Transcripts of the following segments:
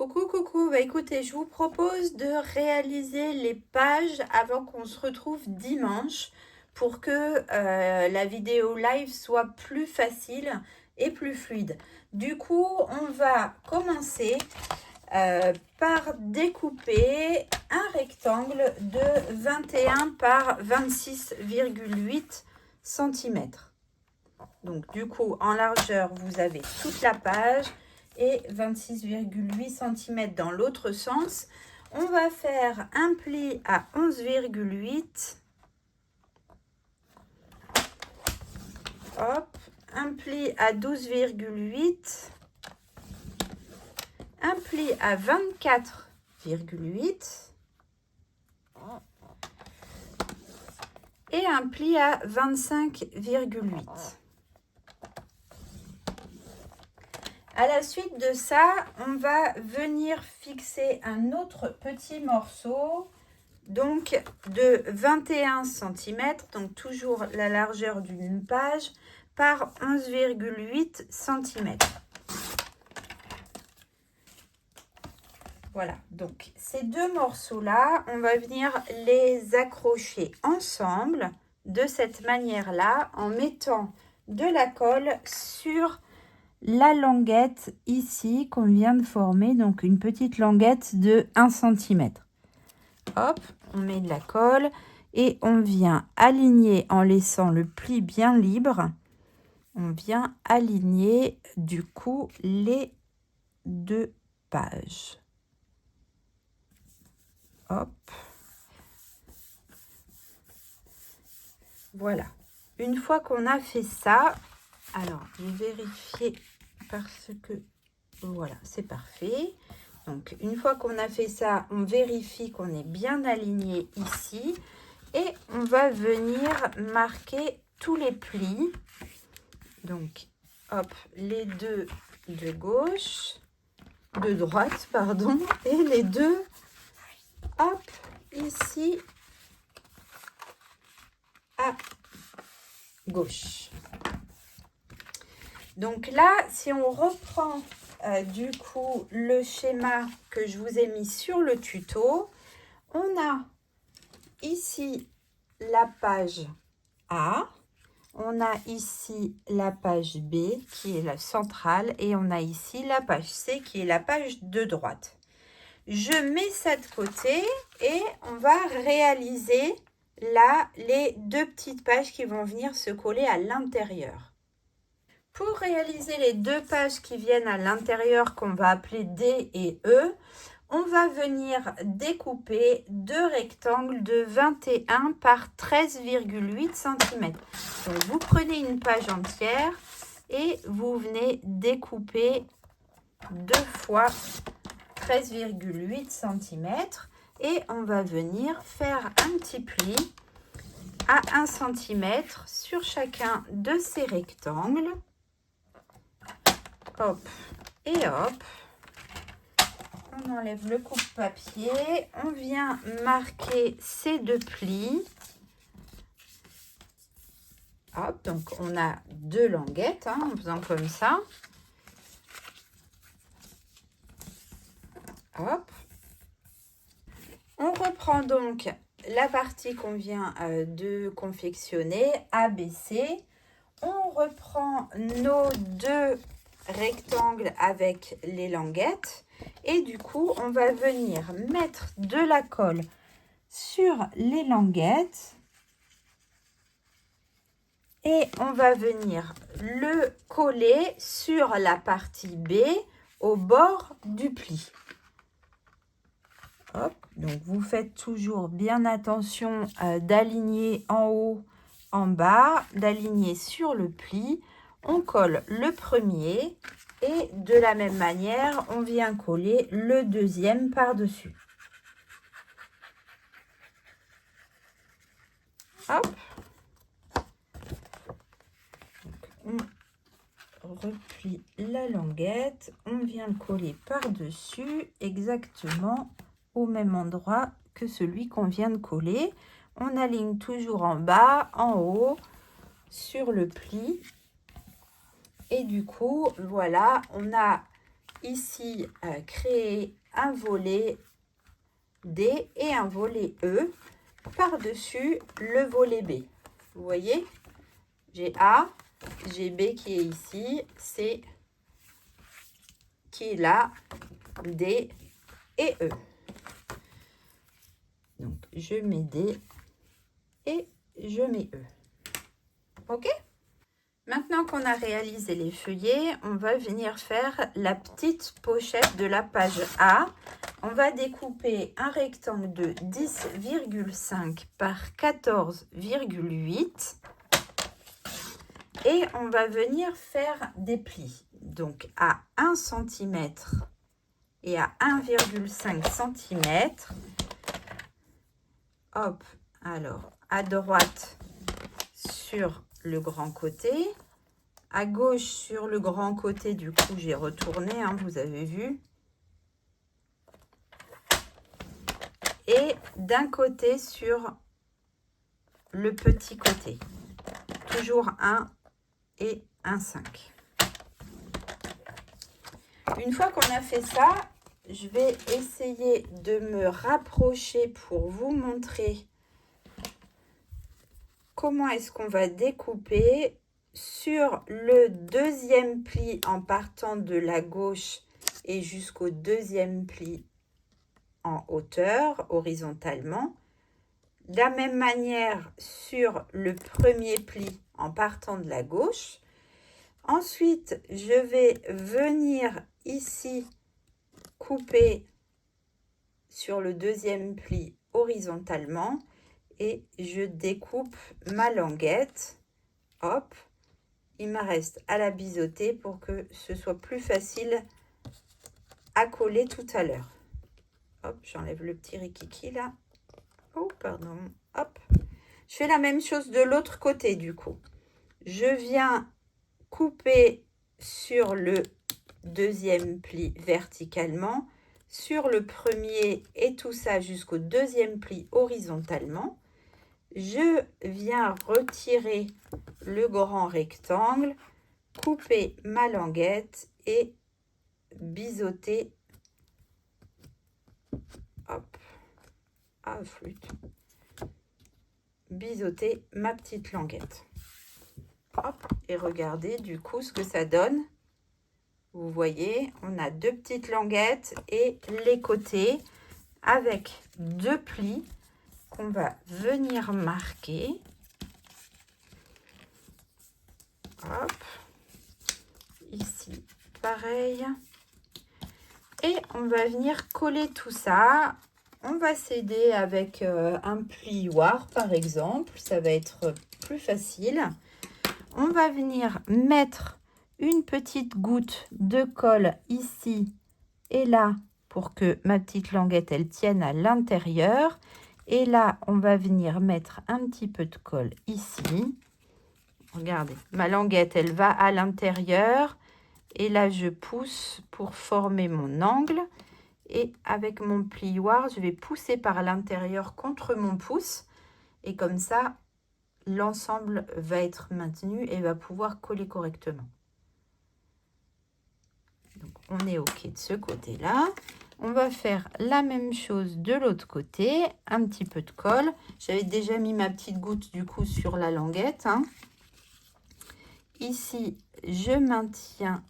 Coucou, bah écoutez, je vous propose de réaliser les pages avant qu'on se retrouve dimanche pour que la vidéo live soit plus facile et plus fluide. Du coup, on va commencer par découper un rectangle de 21 par 26,8 cm. Donc du coup, en largeur, vous avez toute la page et 26,8 cm dans l'autre sens. On va faire un pli à 11,8. Hop, un pli à 12,8. Un pli à 24,8. Et un pli à 25,8. À la suite de ça, on va venir fixer un autre petit morceau, donc de 21 cm, donc toujours la largeur d'une page, par 11,8 cm. Voilà, donc ces deux morceaux-là, on va venir les accrocher ensemble de cette manière-là, en mettant de la colle sur la languette ici qu'on vient de former, donc une petite languette de 1 cm. Hop, on met de la colle et on vient aligner en laissant le pli bien libre. On vient aligner du coup les deux pages. Hop. Voilà. Une fois qu'on a fait ça, alors je vais vérifier parce que voilà, c'est parfait. Donc une fois qu'on a fait ça, on vérifie qu'on est bien aligné ici et on va venir marquer tous les plis. Donc hop, les deux de gauche, de droite pardon, et les deux hop ici à gauche. Donc là, si on reprend du coup le schéma que je vous ai mis sur le tuto, on a ici la page A, on a ici la page B qui est la centrale et on a ici la page C qui est la page de droite. Je mets ça de côté et on va réaliser là les deux petites pages qui vont venir se coller à l'intérieur. Pour réaliser les deux pages qui viennent à l'intérieur qu'on va appeler D et E, on va venir découper deux rectangles de 21 par 13,8 cm. Donc vous prenez une page entière et vous venez découper deux fois 13,8 cm et on va venir faire un petit pli à 1 cm sur chacun de ces rectangles. Hop et hop. On enlève le coupe-papier. On vient marquer ces deux plis. Hop, donc on a deux languettes en faisant comme ça. Hop. On reprend donc la partie qu'on vient de confectionner, ABC. On reprend nos deux rectangles avec les languettes et du coup on va venir mettre de la colle sur les languettes et on va venir le coller sur la partie B au bord du pli. Hop, donc vous faites toujours bien attention d'aligner en haut, en bas, d'aligner sur le pli. On colle le premier et de la même manière, on vient coller le deuxième par-dessus. Hop. Donc, on replie la languette, on vient le coller par-dessus exactement au même endroit que celui qu'on vient de coller. On aligne toujours en bas, en haut, sur le pli. Et du coup, voilà, on a ici créer un volet D et un volet E par-dessus le volet B. Vous voyez, j'ai A, j'ai B qui est ici, C qui est là, D et E. Donc, je mets D et je mets E. OK? Maintenant qu'on a réalisé les feuillets, on va venir faire la petite pochette de la page A. On va découper un rectangle de 10,5 par 14,8 et on va venir faire des plis. Donc à 1 cm et à 1,5 cm. Hop, alors à droite sur le grand côté, à gauche sur le grand côté, du coup j'ai retourné, hein, vous avez vu, et d'un côté sur le petit côté, toujours 1 et 1,5. Une fois qu'on a fait ça, je vais essayer de me rapprocher pour vous montrer comment est-ce qu'on va découper sur le deuxième pli en partant de la gauche et jusqu'au deuxième pli en hauteur, horizontalement. De la même manière sur le premier pli en partant de la gauche. Ensuite, je vais venir ici couper sur le deuxième pli horizontalement et je découpe ma languette. Hop, il me reste à la biseauter pour que ce soit plus facile à coller tout à l'heure. Hop, j'enlève le petit rikiki là. Oh, pardon. Hop. Je fais la même chose de l'autre côté du coup. Je viens couper sur le deuxième pli verticalement, sur le premier et tout ça jusqu'au deuxième pli horizontalement. Je viens retirer le grand rectangle, couper ma languette et biseauter. Hop, ah flûte. Biseauter ma petite languette. Hop, et regardez du coup ce que ça donne. Vous voyez, on a deux petites languettes et les côtés avec deux plis qu'on va venir marquer. Hop, ici pareil. Et on va venir coller tout ça. On va s'aider avec un plioir par exemple, ça va être plus facile. On va venir mettre une petite goutte de colle ici et là pour que ma petite languette elle tienne à l'intérieur. Et là, on va venir mettre un petit peu de colle ici. Regardez, ma languette elle va à l'intérieur et là je pousse pour former mon angle. Et avec mon plioir, je vais pousser par l'intérieur contre mon pouce. Et comme ça, l'ensemble va être maintenu et va pouvoir coller correctement. Donc, on est OK de ce côté-là. On va faire la même chose de l'autre côté. Un petit peu de colle. J'avais déjà mis ma petite goutte du coup sur la languette. Hein. Ici, je maintiens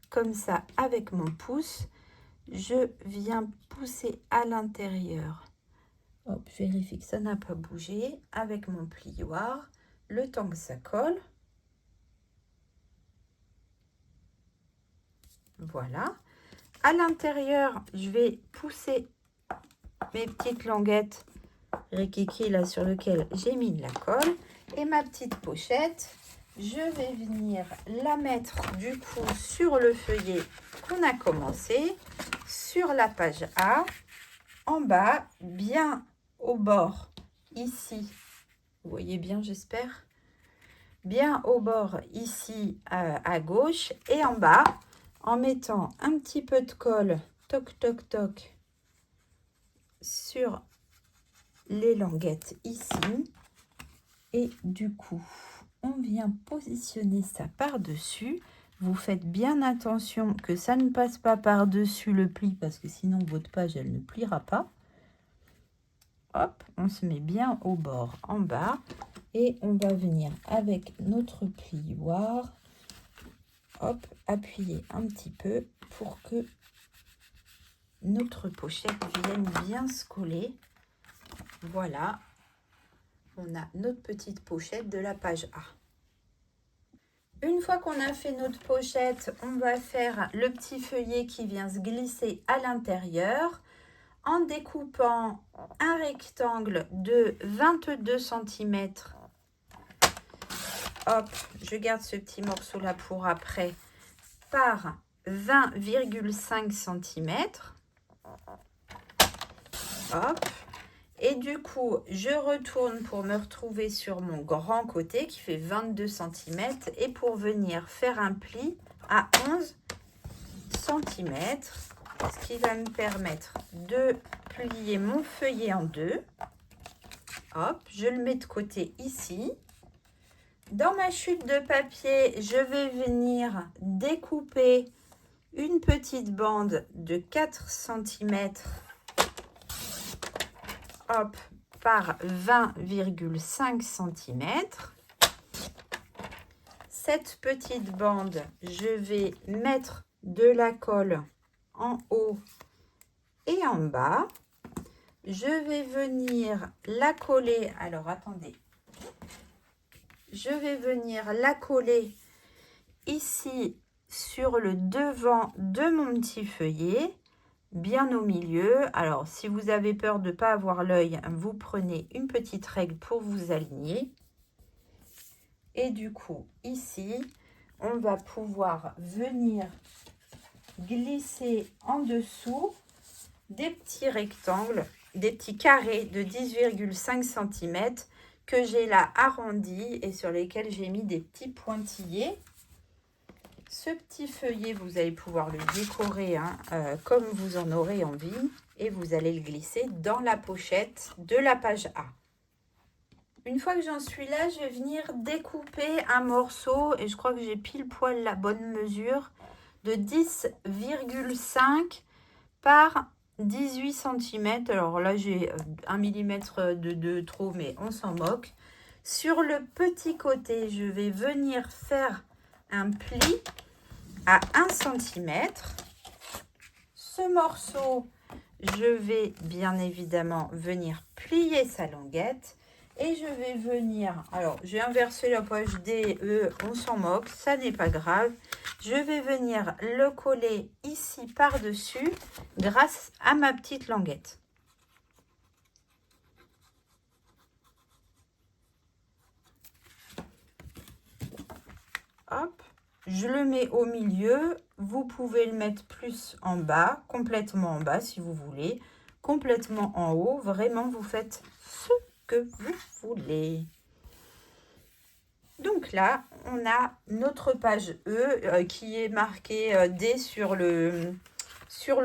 comme ça avec mon pouce. Je viens pousser à l'intérieur. Hop, je vérifie que ça n'a pas bougé avec mon plioir. Le temps que ça colle. Voilà. À l'intérieur, je vais pousser mes petites languettes rikiki là sur lequel j'ai mis de la colle. Et ma petite pochette, je vais venir la mettre du coup sur le feuillet qu'on a commencé, sur la page A, en bas, bien au bord, ici. Vous voyez bien, j'espère. Bien au bord, ici, à gauche. Et en bas, en mettant un petit peu de colle, toc, toc, toc, sur les languettes ici. Et du coup, on vient positionner ça par-dessus. Vous faites bien attention que ça ne passe pas par-dessus le pli parce que sinon votre page, elle ne pliera pas. Hop, on se met bien au bord en bas et on va venir avec notre plioir, hop, appuyer un petit peu pour que notre pochette vienne bien se coller. Voilà, on a notre petite pochette de la page A. Une fois qu'on a fait notre pochette, on va faire le petit feuillet qui vient se glisser à l'intérieur en découpant un rectangle de 22 cm. Hop, je garde ce petit morceau là pour après, par 20,5 cm. Hop. Et du coup, je retourne pour me retrouver sur mon grand côté qui fait 22 cm et pour venir faire un pli à 11 cm, ce qui va me permettre de plier mon feuillet en deux. Hop, je le mets de côté ici. Dans ma chute de papier, je vais venir découper une petite bande de 4 cm. Hop, par 20,5 cm. Cette petite bande, je vais mettre de la colle en haut et en bas. Je vais venir la coller. Alors, attendez. Je vais venir la coller ici sur le devant de mon petit feuillet, bien au milieu. Alors, si vous avez peur de ne pas avoir l'œil, vous prenez une petite règle pour vous aligner. Et du coup, ici, on va pouvoir venir glisser en dessous des petits rectangles, des petits carrés de 10,5 cm que j'ai là arrondis et sur lesquels j'ai mis des petits pointillés. Ce petit feuillet, vous allez pouvoir le décorer comme vous en aurez envie et vous allez le glisser dans la pochette de la page A. Une fois que j'en suis là, je vais venir découper un morceau et je crois que j'ai pile poil la bonne mesure de 10,5 par 18 cm. Alors là, j'ai 1 mm de trop, mais on s'en moque. Sur le petit côté, je vais venir faire un pli à 1 cm. Ce morceau, je vais bien évidemment venir plier sa languette. Et je vais venir, alors j'ai inversé la page D, E, on s'en moque, ça n'est pas grave. Je vais venir le coller ici par-dessus grâce à ma petite languette. Hop, je le mets au milieu. Vous pouvez le mettre plus en bas, complètement en bas si vous voulez, complètement en haut. Vraiment, vous faites ce que vous voulez. Donc là, on a notre page E qui est marquée D sur le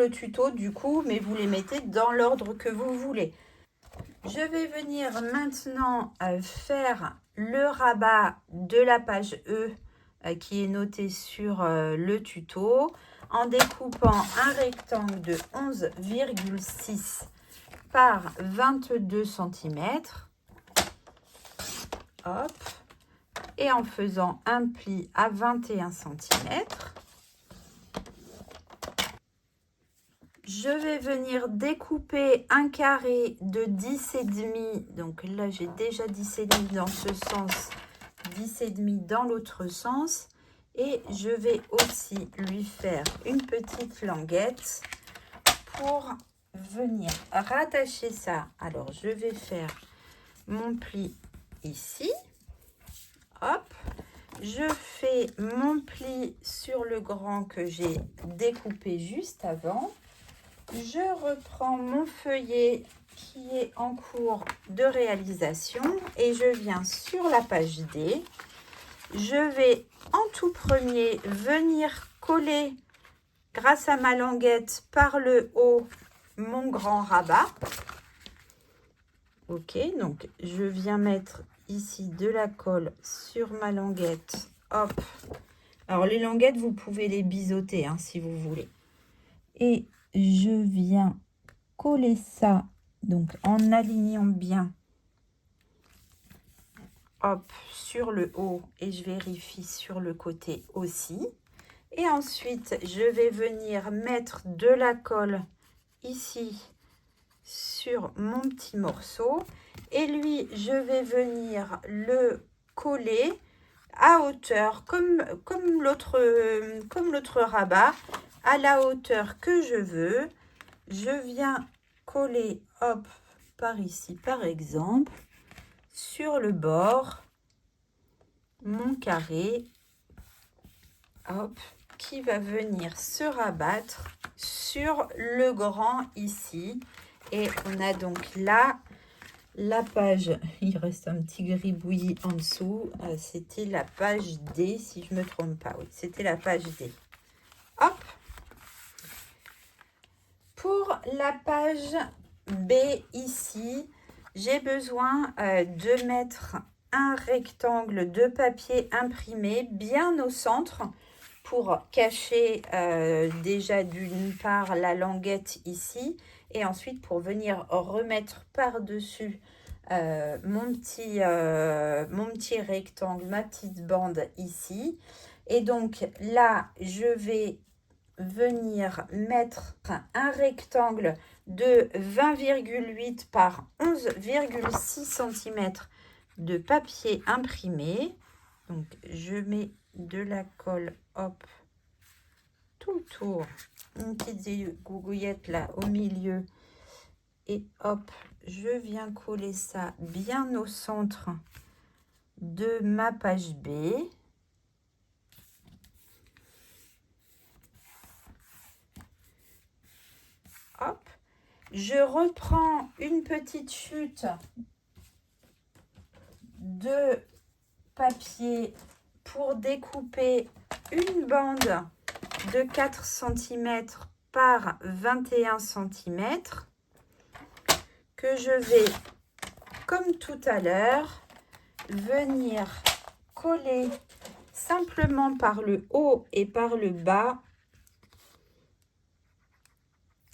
tuto du coup, mais vous les mettez dans l'ordre que vous voulez. Je vais venir maintenant faire le rabat de la page E qui est noté sur le tuto en découpant un rectangle de 11,6 par 22 cm. Hop. Et en faisant un pli à 21 cm. Je vais venir découper un carré de 10,5. Donc là, j'ai déjà 10,5 dans ce sens, 10,5 dans l'autre sens. Et je vais aussi lui faire une petite languette pour venir rattacher ça. Alors, je vais faire mon pli ici. Hop, je fais mon pli sur le grand que j'ai découpé juste avant. Je reprends mon feuillet qui est en cours de réalisation et je viens sur la page D. Je vais en tout premier venir coller grâce à ma languette par le haut mon grand rabat. Ok, donc je viens mettre ici de la colle sur ma languette. Hop, Alors, les languettes, vous pouvez les biseauter hein, si vous voulez. Et je viens coller ça, donc en alignant bien, hop, sur le haut. Et je vérifie sur le côté aussi. Et ensuite, je vais venir mettre de la colle ici sur mon petit morceau. Et lui, je vais venir le coller à hauteur, comme l'autre rabat, à la hauteur que je veux. Je viens coller, hop, par ici, par exemple, sur le bord, mon carré, hop, qui va venir se rabattre sur le grand ici. Et on a donc là la page, il reste un petit gribouillis en dessous, c'était la page D si je ne me trompe pas, oui, c'était la page D. Hop. Pour la page B ici, j'ai besoin de mettre un rectangle de papier imprimé bien au centre pour cacher déjà d'une part la languette ici et ensuite pour venir remettre par-dessus mon petit rectangle, ma petite bande ici. Et donc là, je vais venir mettre un rectangle de 20,8 par 11,6 cm de papier imprimé. Donc je mets de la colle, hop, tout autour, une petite gougouillette là au milieu et hop, je viens coller ça bien au centre de ma page B. Hop, je reprends une petite chute de papier pour découper une bande de 4 cm par 21 cm que je vais, comme tout à l'heure, venir coller simplement par le haut et par le bas.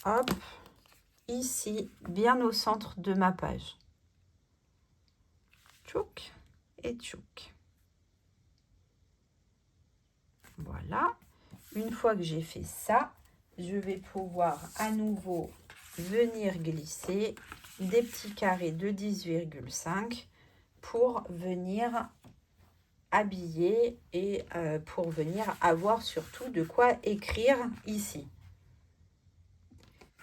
Hop, ici, bien au centre de ma page. Tchouk et tchouk. Voilà. Une fois que j'ai fait ça, je vais pouvoir à nouveau venir glisser des petits carrés de 10,5 pour venir habiller et pour venir avoir surtout de quoi écrire ici.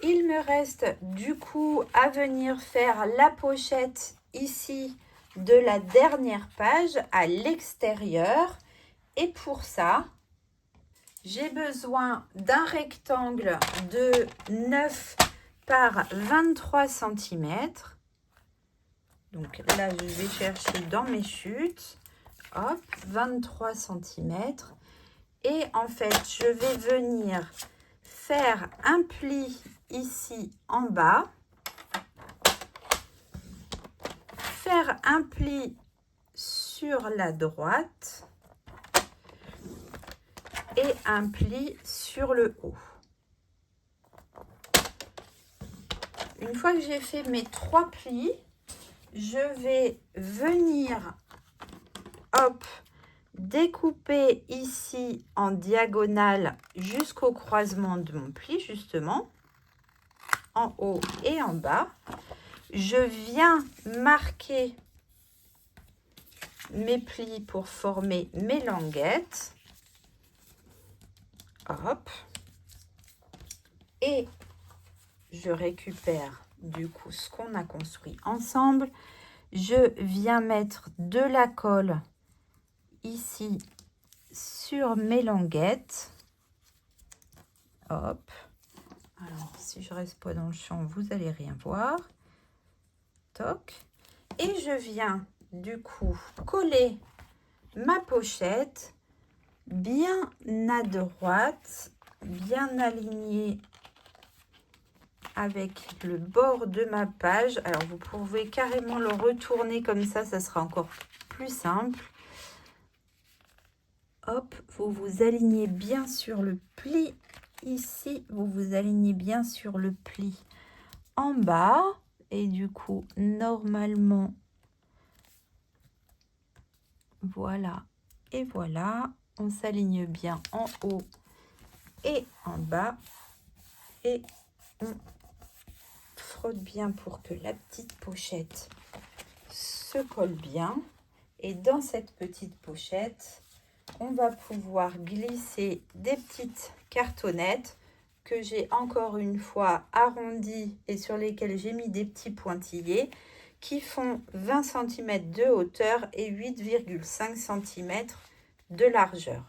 Il me reste du coup à venir faire la pochette ici de la dernière page à l'extérieur. Et pour ça, j'ai besoin d'un rectangle de 9 par 23 cm. Donc là, je vais chercher dans mes chutes. Hop, 23 cm. Et en fait, je vais venir faire un pli ici en bas. Faire un pli sur la droite. Et un pli sur le haut. Une fois que j'ai fait mes 3 plis, je vais venir, hop, découper ici en diagonale jusqu'au croisement de mon pli, justement, en haut et en bas. Je viens marquer mes plis pour former mes languettes. Hop. Et je récupère du coup ce qu'on a construit ensemble. Je viens mettre de la colle ici sur mes languettes. Hop. Alors, si je reste pas dans le champ, vous allez rien voir. Toc. Et je viens du coup coller ma pochette bien à droite, bien alignée avec le bord de ma page. Alors, vous pouvez carrément le retourner comme ça sera encore plus simple. hop, vous vous alignez bien sur le pli. Ici, vous vous alignez bien sur le pli en bas. Et du coup, normalement, voilà. Et voilà, on s'aligne bien en haut et en bas. Et on frotte bien pour que la petite pochette se colle bien. Et dans cette petite pochette, on va pouvoir glisser des petites cartonnettes que j'ai encore une fois arrondies et sur lesquelles j'ai mis des petits pointillés qui font 20 cm de hauteur et 8,5 cm de largeur.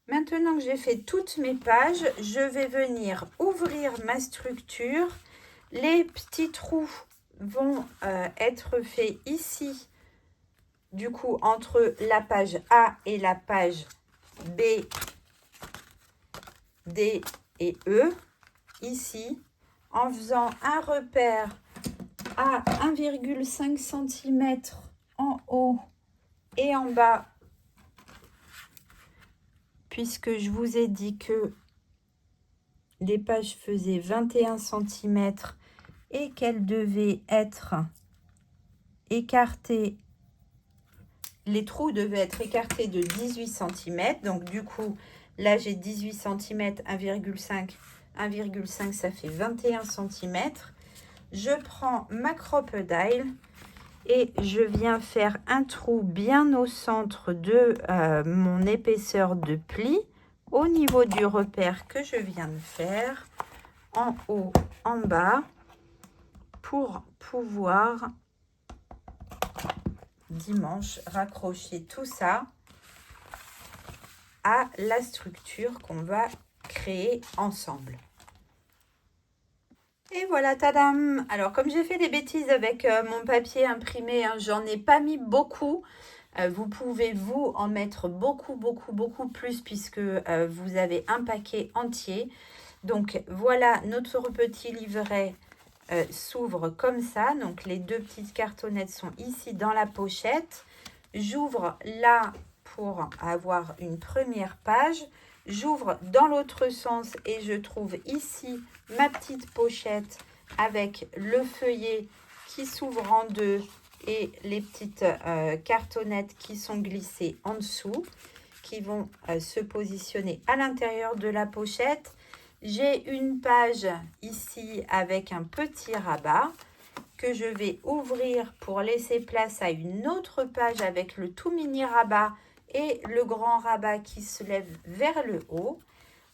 Maintenant que j'ai fait toutes mes pages, je vais venir ouvrir ma structure. Les petits trous vont être faits ici, du coup, entre la page A et la page B, D et E, ici, en faisant un repère à 1,5 cm en haut et en bas, puisque je vous ai dit que les pages faisaient 21 cm et qu'elles devaient être écartées. Les trous devaient être écartés de 18 cm. Donc, du coup, là, j'ai 18 cm, 1,5, ça fait 21 cm. Je prends ma crocodile et je viens faire un trou bien au centre de mon épaisseur de pli, au niveau du repère que je viens de faire, en haut, en bas, pour pouvoir dimanche raccrocher tout ça à la structure qu'on va créer ensemble. Et voilà, tadam! Alors, comme j'ai fait des bêtises avec mon papier imprimé, hein, j'en ai pas mis beaucoup. Vous pouvez, vous, en mettre beaucoup plus puisque vous avez un paquet entier. Donc, voilà, notre petit livret s'ouvre comme ça. Donc, les deux petites cartonnettes sont ici dans la pochette. J'ouvre là pour avoir une première page. J'ouvre dans l'autre sens et je trouve ici ma petite pochette avec le feuillet qui s'ouvre en deux et les petites cartonnettes qui sont glissées en dessous, qui vont se positionner à l'intérieur de la pochette. J'ai une page ici avec un petit rabat que je vais ouvrir pour laisser place à une autre page avec le tout mini rabat et le grand rabat qui se lève vers le haut.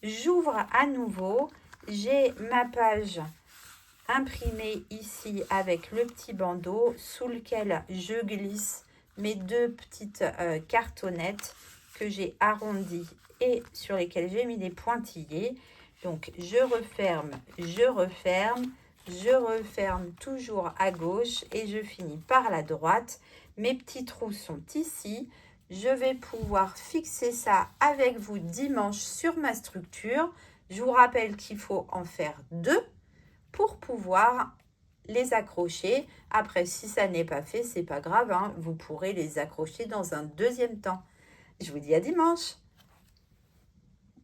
J'ouvre à nouveau, j'ai ma page imprimée ici avec le petit bandeau sous lequel je glisse mes deux petites cartonnettes que j'ai arrondies et sur lesquelles j'ai mis des pointillés. Donc, je referme, je referme toujours à gauche et je finis par la droite. Mes petits trous sont ici. Je vais pouvoir fixer ça avec vous dimanche sur ma structure. Je vous rappelle qu'il faut en faire 2 pour pouvoir les accrocher. Après, si ça n'est pas fait, c'est pas grave, hein, vous pourrez les accrocher dans un deuxième temps. Je vous dis à dimanche.